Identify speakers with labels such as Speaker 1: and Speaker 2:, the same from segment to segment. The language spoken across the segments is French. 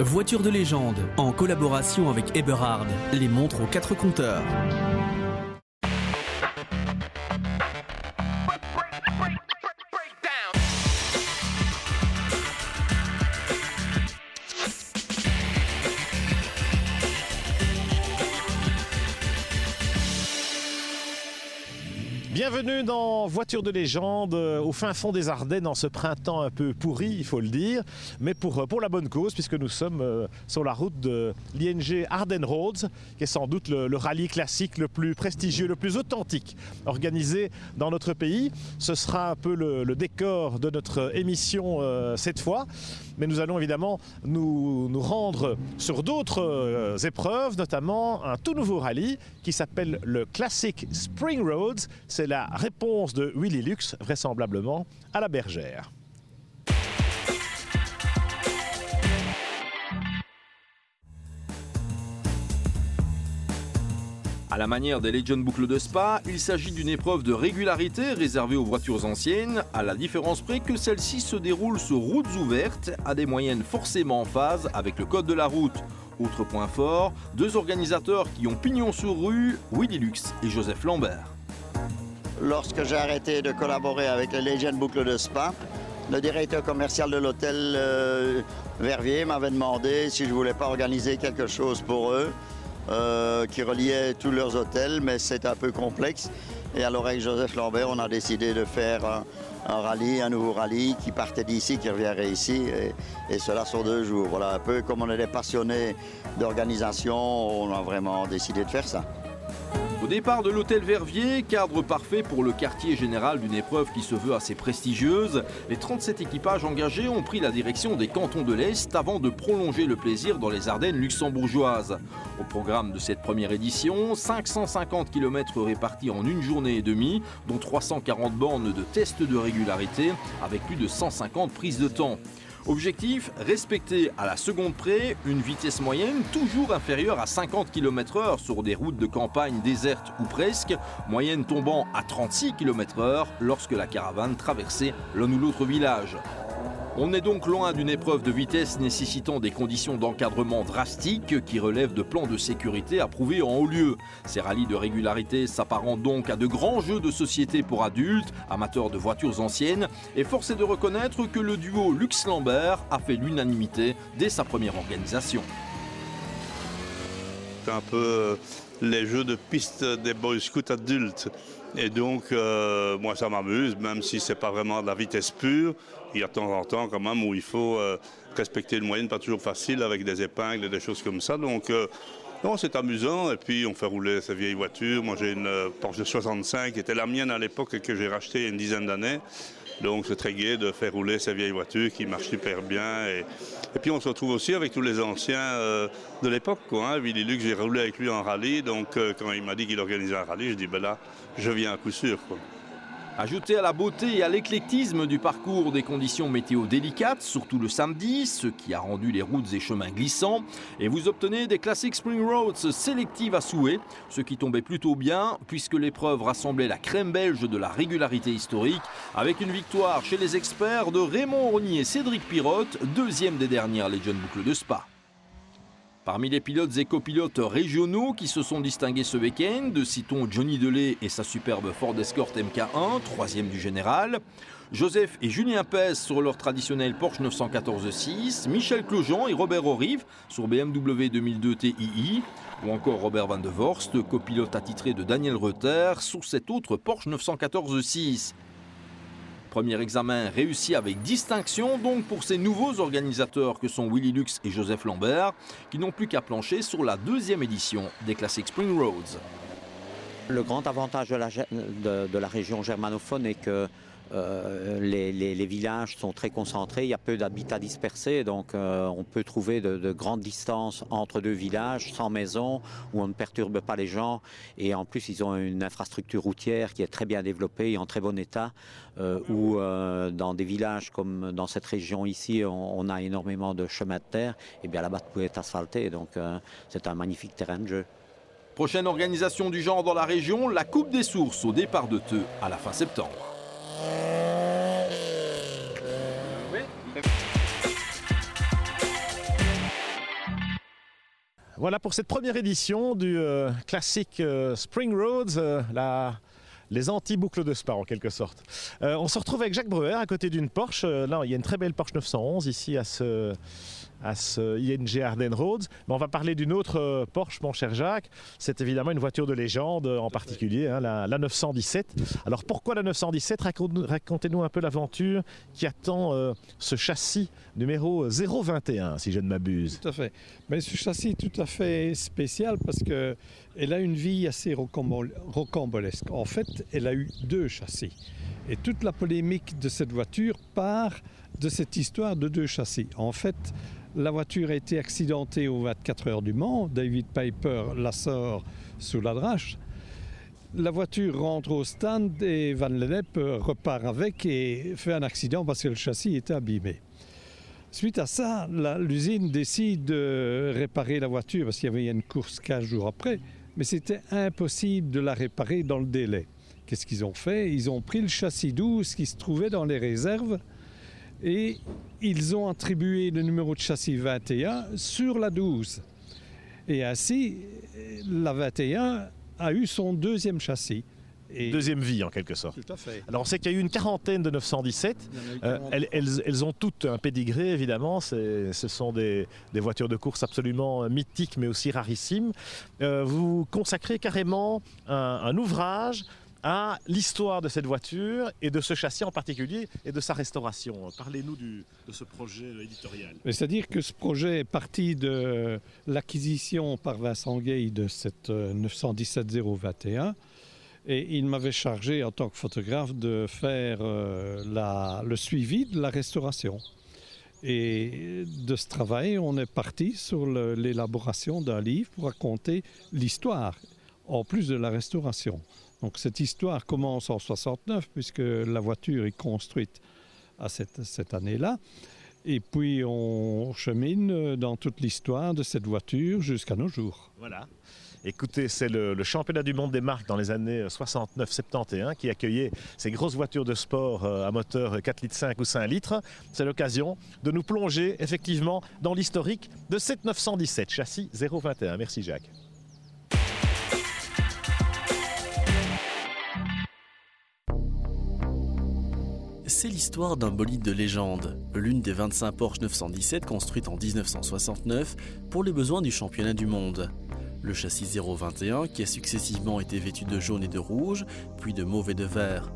Speaker 1: Voiture de légende, en collaboration avec Eberhard, les montres aux 4 compteurs.
Speaker 2: Bienvenue dans Voiture de légende, au fin fond des Ardennes, en ce printemps un peu pourri, il faut le dire, mais pour la bonne cause, puisque nous sommes sur la route de l'ING Ardennes Roads, qui est sans doute le rallye classique le plus prestigieux, le plus authentique organisé dans notre pays. Ce sera un peu le décor de notre émission cette fois, mais nous allons évidemment nous rendre sur d'autres épreuves, notamment un tout nouveau rallye qui s'appelle le Classic Spring Roads. C'est la réponse de Willy Lux, vraisemblablement, à la bergère.
Speaker 3: À la manière des Legend boucles de Spa, il s'agit d'une épreuve de régularité réservée aux voitures anciennes, à la différence près que celle-ci se déroule sur routes ouvertes, à des moyennes forcément en phase avec le code de la route. Autre point fort, deux organisateurs qui ont pignon sur rue, Willy Lux et Joseph Lambert.
Speaker 4: Lorsque j'ai arrêté de collaborer avec les Legend boucles de Spa, le directeur commercial de l'hôtel Verviers m'avait demandé si je ne voulais pas organiser quelque chose pour eux. Qui reliait tous leurs hôtels, mais c'est un peu complexe. Et alors avec Joseph Lambert, on a décidé de faire un nouveau rallye qui partait d'ici, qui reviendrait ici, et cela sur 2 jours. Voilà, un peu comme on est des passionnés d'organisation, on a vraiment décidé de faire ça.
Speaker 3: Au départ de l'hôtel Verviers, cadre parfait pour le quartier général d'une épreuve qui se veut assez prestigieuse, les 37 équipages engagés ont pris la direction des cantons de l'Est avant de prolonger le plaisir dans les Ardennes luxembourgeoises. Au programme de cette première édition, 550 km répartis en une journée et demie, dont 340 bornes de tests de régularité avec plus de 150 prises de temps. Objectif, respecter à la seconde près une vitesse moyenne toujours inférieure à 50 km/h sur des routes de campagne désertes ou presque, moyenne tombant à 36 km/h lorsque la caravane traversait l'un ou l'autre village. On est donc loin d'une épreuve de vitesse nécessitant des conditions d'encadrement drastiques qui relèvent de plans de sécurité approuvés en haut lieu. Ces rallyes de régularité s'apparentent donc à de grands jeux de société pour adultes, amateurs de voitures anciennes, et force est de reconnaître que le duo Lux-Lambert a fait l'unanimité dès sa première organisation.
Speaker 5: C'est un peu les jeux de piste des Boy Scouts adultes. Et donc, moi, ça m'amuse, même si ce n'est pas vraiment de la vitesse pure. Il y a de temps en temps, quand même, où il faut respecter une moyenne, pas toujours facile, avec des épingles et des choses comme ça. Donc, non, c'est amusant. Et puis, on fait rouler ces vieilles voitures. Moi, j'ai une Porsche 65 qui était la mienne à l'époque et que j'ai rachetée il y a une dizaine d'années. Donc, c'est très gai de faire rouler ces vieilles voitures qui marchent super bien. Et puis, on se retrouve aussi avec tous les anciens de l'époque, quoi, hein. Willy Lux, j'ai roulé avec lui en rallye. Donc, quand il m'a dit qu'il organisait un rallye, je dis, ben là, je viens à coup sûr, quoi.
Speaker 3: Ajoutez à la beauté et à l'éclectisme du parcours des conditions météo délicates, surtout le samedi, ce qui a rendu les routes et chemins glissants, et vous obtenez des Classic Spring Roads sélectives à souhait, ce qui tombait plutôt bien puisque l'épreuve rassemblait la crème belge de la régularité historique, avec une victoire chez les experts de Raymond Orny et Cédric Pirotte, deuxième des dernières Legend boucles de Spa. Parmi les pilotes et copilotes régionaux qui se sont distingués ce week-end, citons Johnny Delay et sa superbe Ford Escort MK1, troisième du général, Joseph et Julien Pez sur leur traditionnel Porsche 914-6, Michel Clojean et Robert Orive sur BMW 2002 TII, ou encore Robert Van de Vorst, copilote attitré de Daniel Reuter sur cet autre Porsche 914-6. Premier examen réussi avec distinction donc pour ces nouveaux organisateurs que sont Willy Lux et Joseph Lambert, qui n'ont plus qu'à plancher sur la deuxième édition des Classic Spring Roads.
Speaker 6: Le grand avantage de la région germanophone est que les villages sont très concentrés, il y a peu d'habitats dispersés, donc on peut trouver de grandes distances entre deux villages, sans maison, où on ne perturbe pas les gens. Et en plus, ils ont une infrastructure routière qui est très bien développée et en très bon état, où dans des villages comme dans cette région ici, on a énormément de chemins de terre, et bien là-bas tout est asphalté, donc c'est un magnifique terrain de jeu.
Speaker 3: Prochaine organisation du genre dans la région, la Coupe des Sources au départ de Theux à la fin septembre.
Speaker 2: Voilà pour cette première édition du classique Spring Roads, les anti-boucles de Spa en quelque sorte. On se retrouve avec Jacques Breuer à côté d'une Porsche. Là, il y a une très belle Porsche 911 ici à ce ING Ardennes Roads. Mais on va parler d'une autre Porsche, mon cher Jacques. C'est évidemment une voiture de légende en particulier, hein, la 917. Alors pourquoi la 917 ? Racontez-nous un peu l'aventure qui attend ce châssis numéro 021, si je ne m'abuse.
Speaker 7: Tout à fait. Mais ce châssis est tout à fait spécial parce qu'elle a une vie assez rocambolesque. En fait, elle a eu 2 châssis. Et toute la polémique de cette voiture part de cette histoire de 2 châssis. En fait, la voiture a été accidentée aux 24 heures du Mans. David Piper la sort sous la drache. La voiture rentre au stand et Van Lennep repart avec et fait un accident parce que le châssis était abîmé. Suite à ça, l'usine décide de réparer la voiture parce qu'il y avait une course 15 jours après. Mais c'était impossible de la réparer dans le délai. Qu'est-ce qu'ils ont fait ? Ils ont pris le châssis 12 qui se trouvait dans les réserves et ils ont attribué le numéro de châssis 21 sur la 12. Et ainsi, la 21 a eu son 2e châssis.
Speaker 2: Deuxième vie en quelque sorte.
Speaker 7: Tout à fait.
Speaker 2: Alors on sait qu'il y a eu une quarantaine de 917. Elles ont toutes un pédigré évidemment. Ce sont des voitures de course absolument mythiques mais aussi rarissimes. Vous consacrez carrément un ouvrage à l'histoire de cette voiture et de ce châssis en particulier et de sa restauration. Parlez-nous de ce projet éditorial.
Speaker 7: C'est-à-dire que ce projet est parti de l'acquisition par Vincent Gay de cette 917-021 et il m'avait chargé en tant que photographe de faire le suivi de la restauration. Et de ce travail, on est parti sur l'élaboration d'un livre pour raconter l'histoire, en plus de la restauration. Donc cette histoire commence en 69 puisque la voiture est construite à cette année-là. Et puis on chemine dans toute l'histoire de cette voiture jusqu'à nos jours.
Speaker 2: Voilà. Écoutez, c'est le championnat du monde des marques dans les années 69-71 qui accueillait ces grosses voitures de sport à moteur 4,5 litres ou 5 litres. C'est l'occasion de nous plonger effectivement dans l'historique de cette 917, châssis 021. Merci Jacques.
Speaker 1: C'est l'histoire d'un bolide de légende, l'une des 25 Porsche 917 construites en 1969 pour les besoins du championnat du monde. Le châssis 021 qui a successivement été vêtu de jaune et de rouge, puis de mauve et de vert.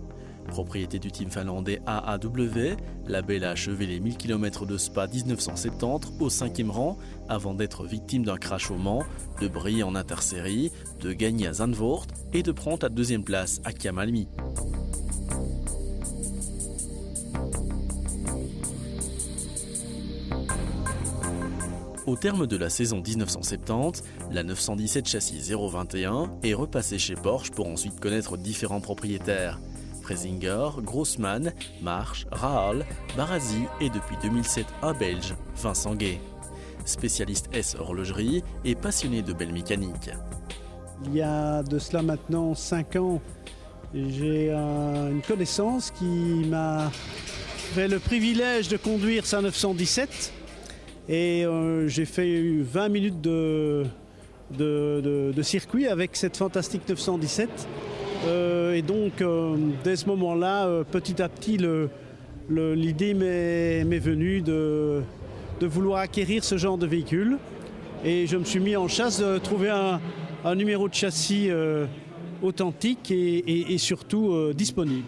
Speaker 1: Propriété du team finlandais AAW, la Belle a achevé les 1000 km de Spa 1970 au 5e rang avant d'être victime d'un crash au Mans, de briller en intersérie, de gagner à Zandvoort et de prendre la 2e place à Kiamalmi. Au terme de la saison 1970, la 917 châssis 021 est repassée chez Porsche pour ensuite connaître différents propriétaires. Fresinger, Grossman, March, Rahal, Barasi et depuis 2007 un Belge, Vincent Gay. Spécialiste S horlogerie et passionné de belle mécanique.
Speaker 8: Il y a de cela maintenant 5 ans, j'ai une connaissance qui m'a fait le privilège de conduire sa 917. Et j'ai fait 20 minutes de circuit avec cette fantastique 917. Et donc, dès ce moment-là, petit à petit, l'idée m'est venue de vouloir acquérir ce genre de véhicule. Et je me suis mis en chasse de trouver un numéro de châssis authentique et surtout disponible.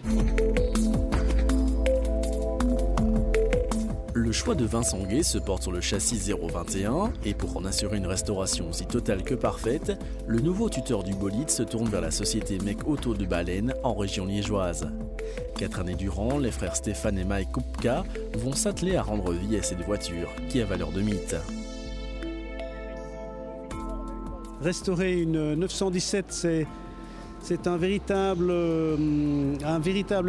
Speaker 1: Le choix de Vincent Gay se porte sur le châssis 021 et pour en assurer une restauration aussi totale que parfaite, le nouveau tuteur du bolide se tourne vers la société Mec Auto de Baleine en région liégeoise. 4 années durant, les frères Stéphane et Mike Kupka vont s'atteler à rendre vie à cette voiture qui a valeur de mythe.
Speaker 8: Restaurer une 917, c'est un véritable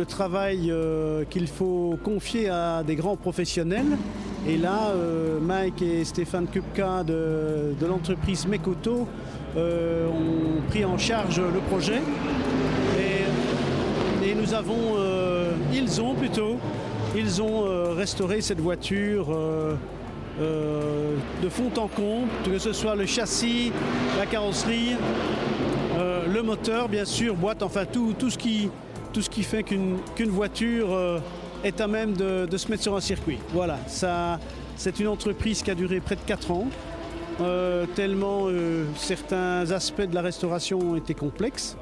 Speaker 8: travail qu'il faut confier à des grands professionnels. Et là, Mike et Stéphane Kupka de l'entreprise Mekoto ont pris en charge le projet. Et ils ont restauré cette voiture de fond en comble, que ce soit le châssis, la carrosserie, le moteur, bien sûr, boîte, enfin tout ce qui fait qu'une voiture est à même de se mettre sur un circuit. Voilà, c'est une entreprise qui a duré près de 4 ans, tellement certains aspects de la restauration ont été complexes.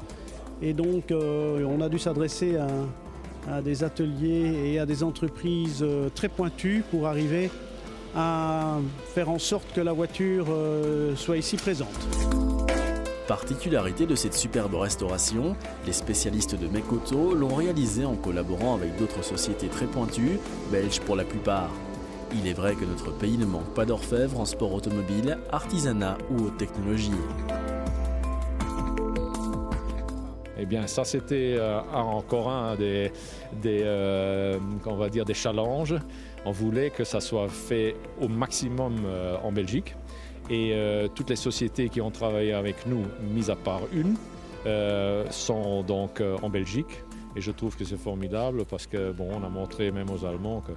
Speaker 8: Et donc, on a dû s'adresser à des ateliers et à des entreprises très pointues pour arriver à faire en sorte que la voiture soit ici présente.
Speaker 1: Particularité de cette superbe restauration, les spécialistes de Mekoto l'ont réalisée en collaborant avec d'autres sociétés très pointues, belges pour la plupart. Il est vrai que notre pays ne manque pas d'orfèvres en sport automobile, artisanat ou haute technologie.
Speaker 2: Eh bien, ça, c'était encore un des challenges. On voulait que ça soit fait au maximum en Belgique. Et toutes les sociétés qui ont travaillé avec nous, mis à part une, sont donc en Belgique. Et je trouve que c'est formidable parce que on a montré même aux Allemands que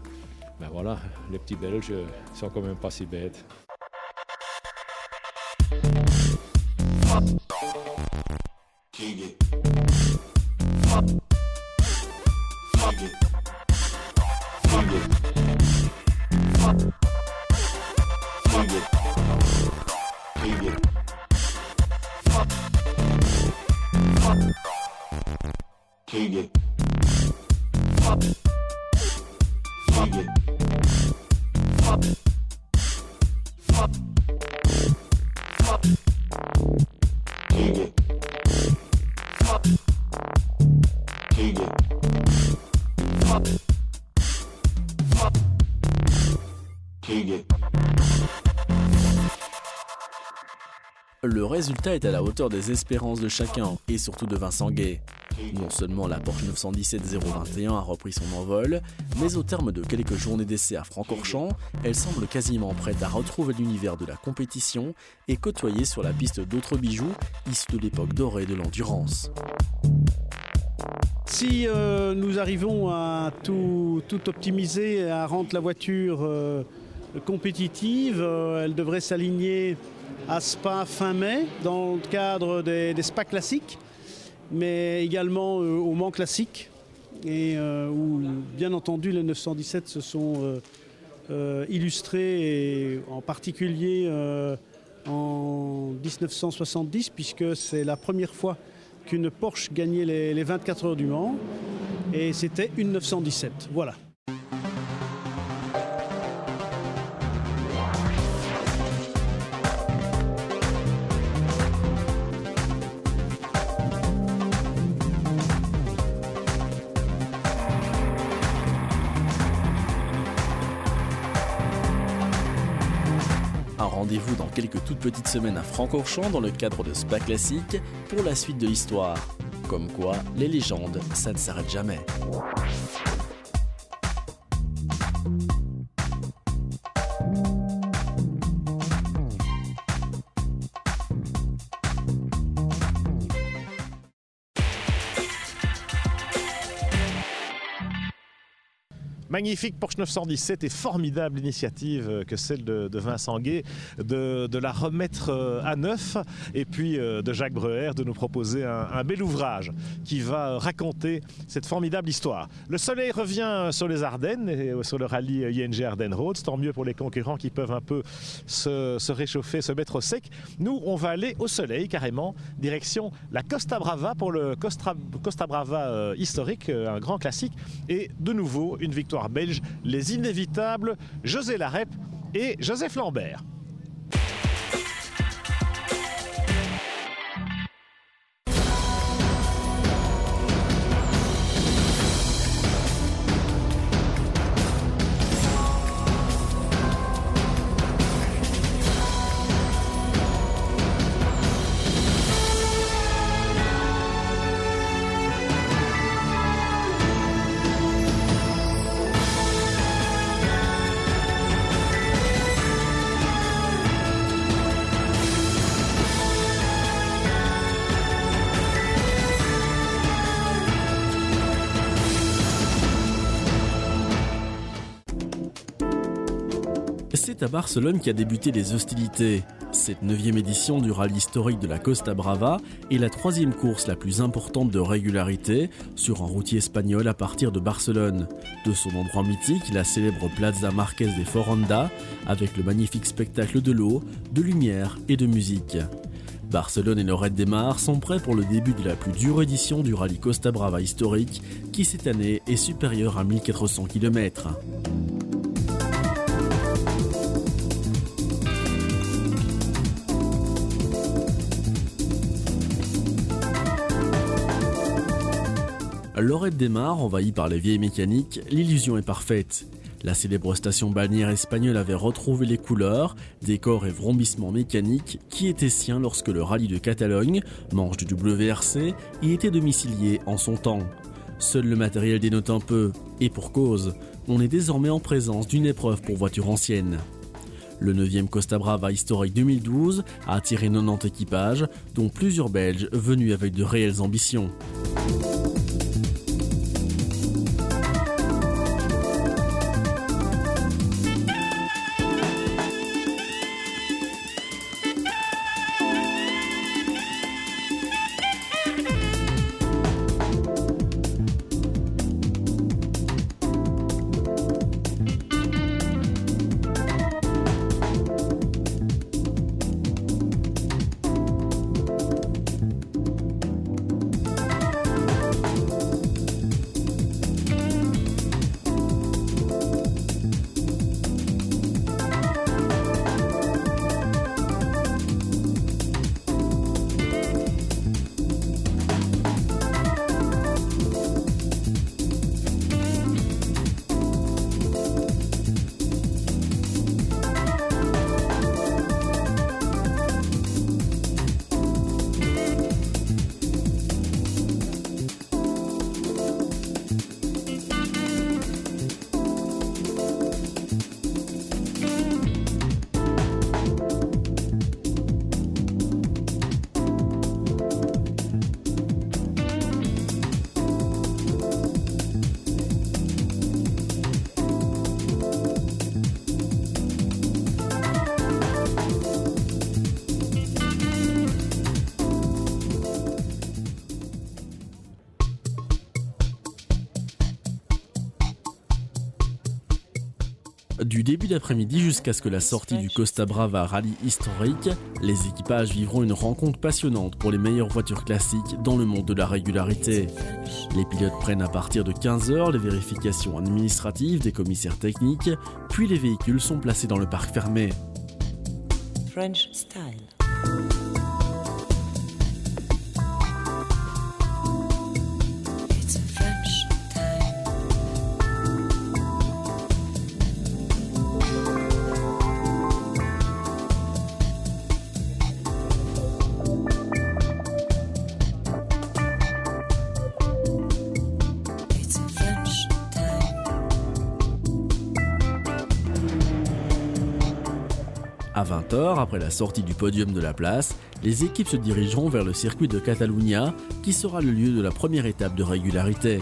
Speaker 2: les petits Belges sont quand même pas si bêtes.
Speaker 1: Le résultat est à la hauteur des espérances de chacun, et surtout de Vincent Guay. Non seulement la Porsche 917 021 a repris son envol, mais au terme de quelques journées d'essai à Francorchamps, elle semble quasiment prête à retrouver l'univers de la compétition et côtoyer sur la piste d'autres bijoux issus de l'époque dorée de l'endurance.
Speaker 8: Si nous arrivons à tout optimiser, à rendre la voiture compétitive, elle devrait s'aligner à Spa fin mai dans le cadre des Spa classiques, mais également au Mans classique, et où bien entendu les 917 se sont illustrés, et en particulier en 1970, puisque c'est la première fois qu'une Porsche gagnait les 24 heures du Mans, et c'était une 917. Voilà.
Speaker 1: Un rendez-vous dans quelques toutes petites semaines à Francorchamps dans le cadre de Spa Classique pour la suite de l'histoire. Comme quoi, les légendes, ça ne s'arrête jamais.
Speaker 2: Magnifique Porsche 917 et formidable initiative que celle de Vincent Guay de la remettre à neuf, et puis de Jacques Breuer de nous proposer un bel ouvrage qui va raconter cette formidable histoire. Le soleil revient sur les Ardennes et sur le rallye ING Ardennes Roads, tant mieux pour les concurrents qui peuvent un peu se réchauffer, se mettre au sec. Nous, on va aller au soleil carrément, direction la Costa Brava pour le Costa Brava historique, un grand classique, et de nouveau une victoire belge, les inévitables José Larrep et Joseph Lambert.
Speaker 1: C'est à Barcelone qu'a débuté les hostilités. Cette 9e édition du rallye historique de la Costa Brava est la 3e course la plus importante de régularité sur un routier espagnol à partir de Barcelone. De son endroit mythique, la célèbre Plaza Marquès de Foronda, avec le magnifique spectacle de l'eau, de lumière et de musique. Barcelone et Lloret de Mar sont prêts pour le début de la plus dure édition du rallye Costa Brava historique, qui cette année est supérieur à 1400 km. Lloret de Mar, envahie par les vieilles mécaniques, l'illusion est parfaite. La célèbre station balnéaire espagnole avait retrouvé les couleurs, décors et vrombissements mécaniques qui étaient siens lorsque le rallye de Catalogne, manche du WRC, y était domicilié en son temps. Seul le matériel dénote un peu, et pour cause, on est désormais en présence d'une épreuve pour voitures anciennes. Le 9e Costa Brava historique 2012 a attiré 90 équipages, dont plusieurs Belges venus avec de réelles ambitions. Du début d'après-midi jusqu'à ce que la sortie du Costa Brava rallye historique, les équipages vivront une rencontre passionnante pour les meilleures voitures classiques dans le monde de la régularité. Les pilotes prennent à partir de 15h les vérifications administratives des commissaires techniques, puis les véhicules sont placés dans le parc fermé.
Speaker 9: French style.
Speaker 1: À 20h, après la sortie du podium de la place, les équipes se dirigeront vers le circuit de Catalunya, qui sera le lieu de la première étape de régularité.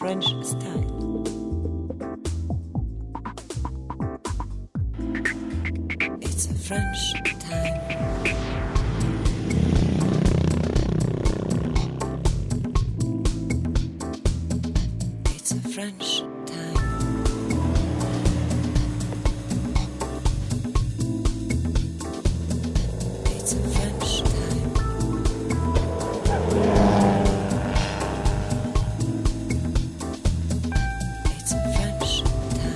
Speaker 9: French style. It's a French time. It's a French time. It's a French time. It's a French time.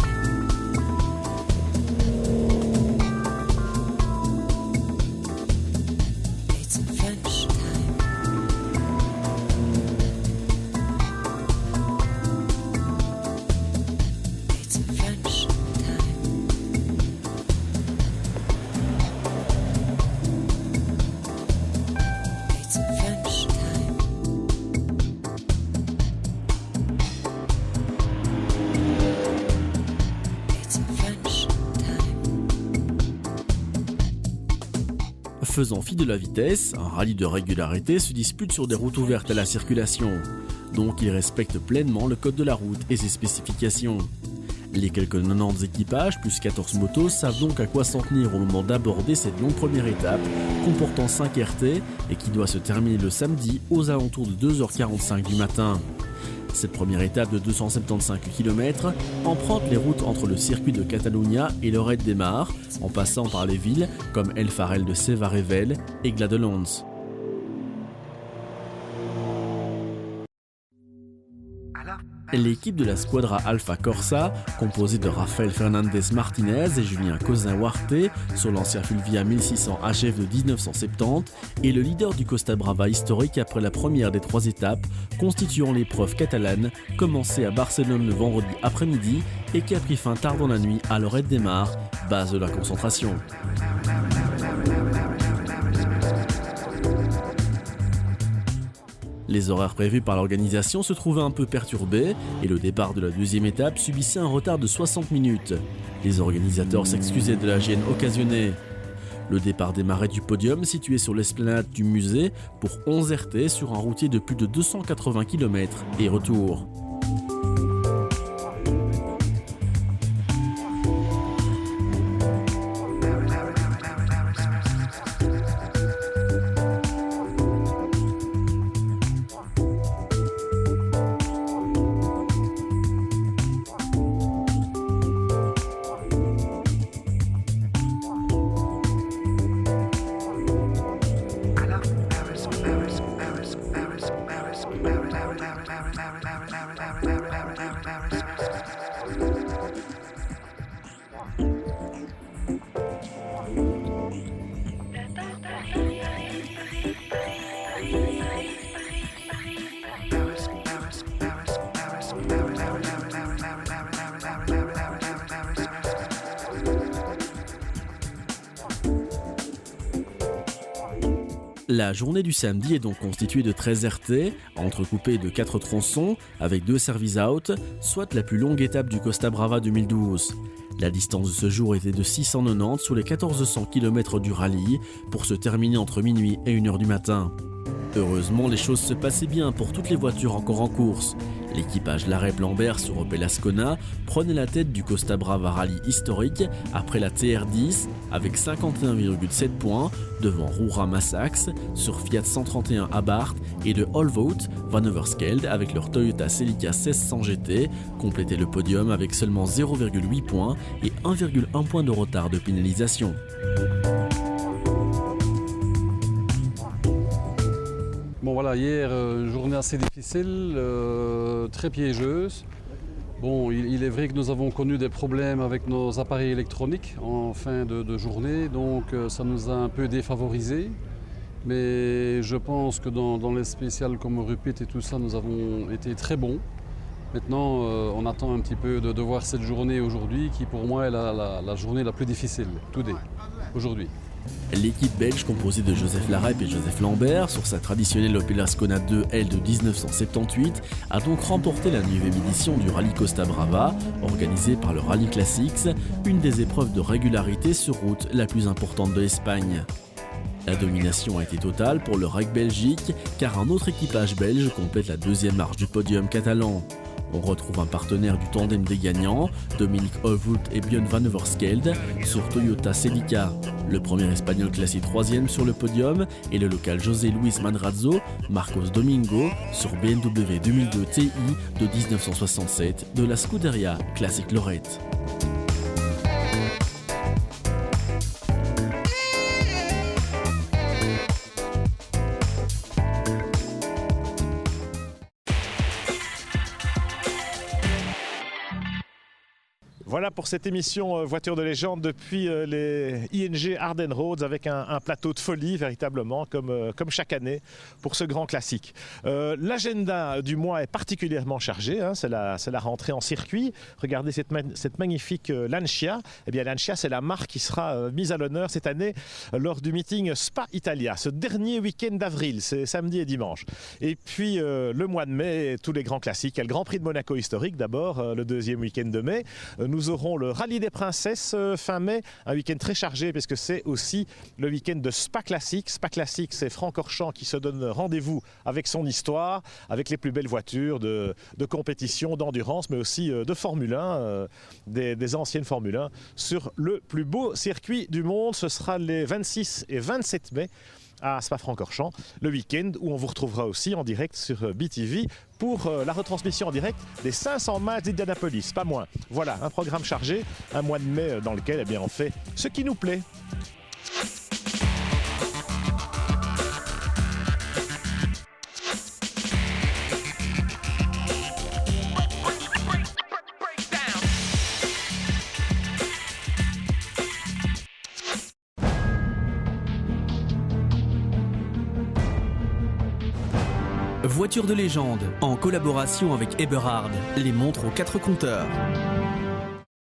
Speaker 1: faisant fi de la vitesse, un rallye de régularité se dispute sur des routes ouvertes à la circulation. Donc il respecte pleinement le code de la route et ses spécifications. Les quelques 90 équipages plus 14 motos savent donc à quoi s'en tenir au moment d'aborder cette longue première étape comportant 5 RT et qui doit se terminer le samedi aux alentours de 2h45 du matin. Cette première étape de 275 km emprunte les routes entre le circuit de Catalunya et Lloret de Mar, en passant par les villes comme El Farell de Sévarevel et Gladelons. L'équipe de la Squadra Alfa Corsa, composée de Rafael Fernandez Martinez et Julien Cousin-Huarte sur l'ancien Fulvia 1600 HF de 1970, est le leader du Costa Brava historique après la première des 3 étapes constituant l'épreuve catalane, commencée à Barcelone le vendredi après-midi et qui a pris fin tard dans la nuit à Lloret de Mar, base de la concentration. Les horaires prévus par l'organisation se trouvaient un peu perturbés et le départ de la deuxième étape subissait un retard de 60 minutes. Les organisateurs s'excusaient de la gêne occasionnée. Le départ démarrait du podium situé sur l'esplanade du musée pour 11 RT sur un routier de plus de 280 km et retour. La journée du samedi est donc constituée de 13 RT, entrecoupée de 4 tronçons avec 2 service out, soit la plus longue étape du Costa Brava 2012. La distance de ce jour était de 690 sur les 1400 km du rallye pour se terminer entre minuit et 1h du matin. Heureusement, les choses se passaient bien pour toutes les voitures encore en course. L'équipage Larep Lambert sur Opel Ascona prenait la tête du Costa Brava Rallye historique après la TR10 avec 51,7 points devant Roura Massax sur Fiat 131 Abarth et de Holvoet Van Overskelde avec leur Toyota Celica 1600 GT complétaient le podium avec seulement 0,8 points et 1,1 point de retard de pénalisation.
Speaker 10: Bon voilà, hier, journée assez difficile, très piégeuse. Bon, il est vrai que nous avons connu des problèmes avec nos appareils électroniques en fin de journée, donc ça nous a un peu défavorisés. Mais je pense que dans les spéciales comme Rupit et tout ça, nous avons été très bons. Maintenant, on attend un petit peu de voir cette journée aujourd'hui, qui pour moi est la journée la plus difficile, today, aujourd'hui.
Speaker 1: L'équipe belge composée de Joseph Larep et Joseph Lambert sur sa traditionnelle Opel Ascona 2L de 1978 a donc remporté la 9e édition du Rallye Costa Brava, organisée par le Rallye Classics, une des épreuves de régularité sur route la plus importante de l'Espagne. La domination a été totale pour le REC Belgique car un autre équipage belge complète la deuxième marche du podium catalan. On retrouve un partenaire du tandem des gagnants, Dominique Holvoet et Björn Van Overskelde, sur Toyota Celica. Le premier espagnol classé 3e sur le podium est le local José Luis Manrazzo, Marcos Domingo, sur BMW 2002 Ti de 1967 de la Scuderia Classic Lorette.
Speaker 2: Voilà pour cette émission Voiture de légende depuis les ING Ardennes Roads avec un plateau de folie véritablement comme chaque année pour ce grand classique. L'agenda du mois est particulièrement chargé, hein, c'est la rentrée en circuit. Regardez cette magnifique Lancia. Eh bien Lancia, c'est la marque qui sera mise à l'honneur cette année lors du meeting Spa Italia, ce dernier week-end d'avril, c'est samedi et dimanche. Et puis le mois de mai, tous les grands classiques. Il y a le Grand Prix de Monaco historique d'abord, le deuxième week-end de mai. Nous nous aurons le Rallye des Princesses fin mai, un week-end très chargé puisque c'est aussi le week-end de Spa Classic. Spa Classic, c'est Francorchamps qui se donne rendez-vous avec son histoire, avec les plus belles voitures de compétition, d'endurance, mais aussi de Formule 1, des anciennes Formule 1, sur le plus beau circuit du monde. Ce sera les 26 et 27 mai à Spa-Francorchamps, le week-end où on vous retrouvera aussi en direct sur BTV pour la retransmission en direct des 500 matchs d'Indianapolis, pas moins. Voilà, un programme chargé, un mois de mai dans lequel on fait ce qui nous plaît.
Speaker 11: Voiture de légende, en collaboration avec Eberhard, les montres aux 4 compteurs.